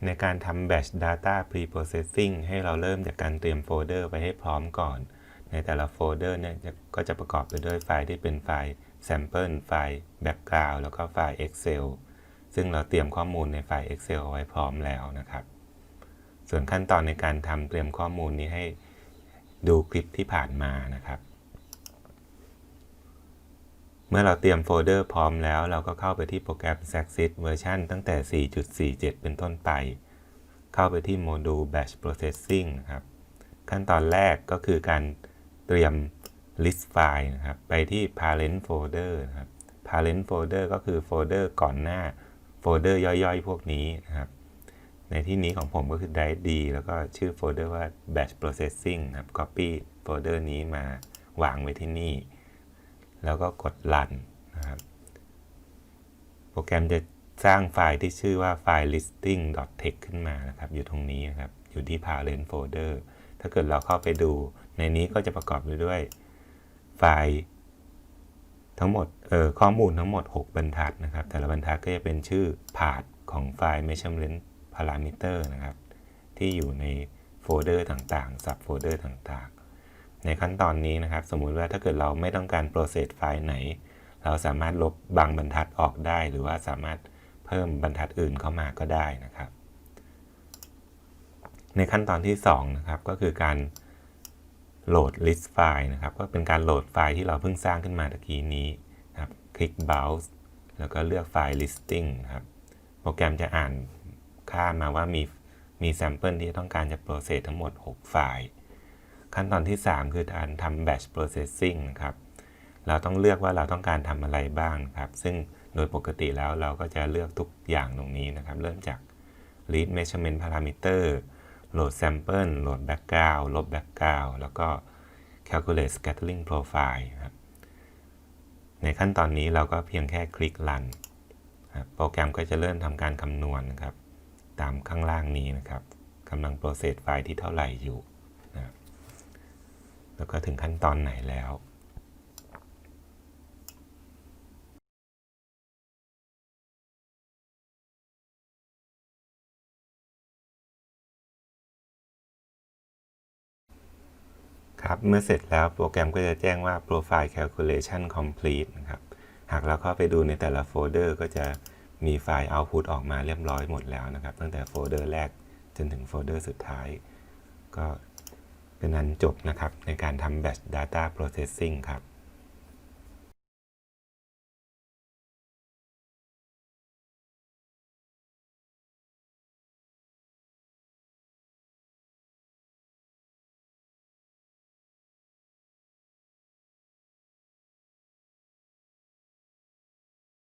ในการทำ Batch Data Pre-processing ให้เราเริ่มจากการเตรียมโฟลเดอร์ไปให้พร้อมก่อนในแต่ละโฟลเดอร์เนี่ยก็จะประกอบไปด้วยไฟล์ที่เป็นไฟล์ Sample ไฟล์ Background แล้วก็ไฟล์ Excel ซึ่งเราเตรียมข้อมูลในไฟล์ Excel เอาไว้พร้อมแล้วนะครับส่วนขั้นตอนในการทำเตรียมข้อมูลนี้ให้ดูคลิปที่ผ่านมานะครับเมื่อเราเตรียมโฟลเดอร์พร้อมแล้วเราก็เข้าไปที่โปรแกรม Xactix เวอร์ชันตั้งแต่ 4.47 เป็นต้นไปเข้าไปที่โมดูล Batch Processing นะครับขั้นตอนแรกก็คือการเตรียม list file นะครับไปที่ parent folder นะครับ parent folder ก็คือโฟลเดอร์ก่อนหน้าโฟลเดอร์ย่อยๆพวกนี้นะครับในที่นี้ของผมก็คือ drive D แล้วก็ชื่อโฟลเดอร์ว่า batch processing นะครับ copy โฟลเดอร์นี้มาวางไว้ที่นี่แล้วก็กด run นะครับโปรแกรมจะสร้างไฟล์ที่ชื่อว่าไฟล์ listing.txt ขึ้นมานะครับอยู่ตรงนี้นะครับอยู่ที่ parent folder ถ้าเกิดเราเข้าไปดูในนี้ก็จะประกอบไปด้วยไฟล์ทั้งหมดข้อมูลทั้งหมด6บรรทัดนะครับแต่ละบรรทัดก็จะเป็นชื่อ path ของไฟล์ measurement parameter นะครับที่อยู่ในโฟลเดอร์ต่างๆ sub โฟลเดอร์ต่างๆในขั้นตอนนี้นะครับสมมุติว่าถ้าเกิดเราไม่ต้องการ process ไฟล์ไหนเราสามารถลบบางบรรทัดออกได้หรือว่าสามารถเพิ่มบรรทัดอื่นเข้ามาก็ได้นะครับในขั้นตอนที่2นะครับก็คือการโหลด list file นะครับก็เป็นการโหลดไฟล์ที่เราเพิ่งสร้างขึ้นมาตะกี้นี้นะครับคลิก browse แล้วก็เลือกไฟล์ listing นะครับโปรแกรมจะอ่านค่ามาว่ามี sample ที่ต้องการจะ process ทั้งหมด6ไฟล์ขั้นตอนที่3คือการทำ batch processing นะครับเราต้องเลือกว่าเราต้องการทำอะไรบ้างครับซึ่งโดยปกติแล้วเราก็จะเลือกทุกอย่างตรงนี้นะครับเริ่มจาก read measurement parameter โหลด sample โหลด background ลบ background แล้วก็ calculate scattering profile ครับในขั้นตอนนี้เราก็เพียงแค่คลิก run โปรแกรมก็จะเริ่มทำการคำนวณนะครับตามข้างล่างนี้นะครับกำลัง process ไฟล์ที่เท่าไหร่อยู่นะแล้วก็ถึงขั้นตอนไหนแล้วครับเมื่อเสร็จแล้วโปรแกรมก็จะแจ้งว่า Profile Calculation Complete นะครับหากเราเข้าไปดูในแต่ละโฟลเดอร์ก็จะมีไฟล์ Output ออกมาเรียบร้อยหมดแล้วนะครับตั้งแต่โฟลเดอร์แรกจนถึงโฟลเดอร์สุดท้ายก็เป็นอันจบนะครับในการทำ Batch Data Processing ครับ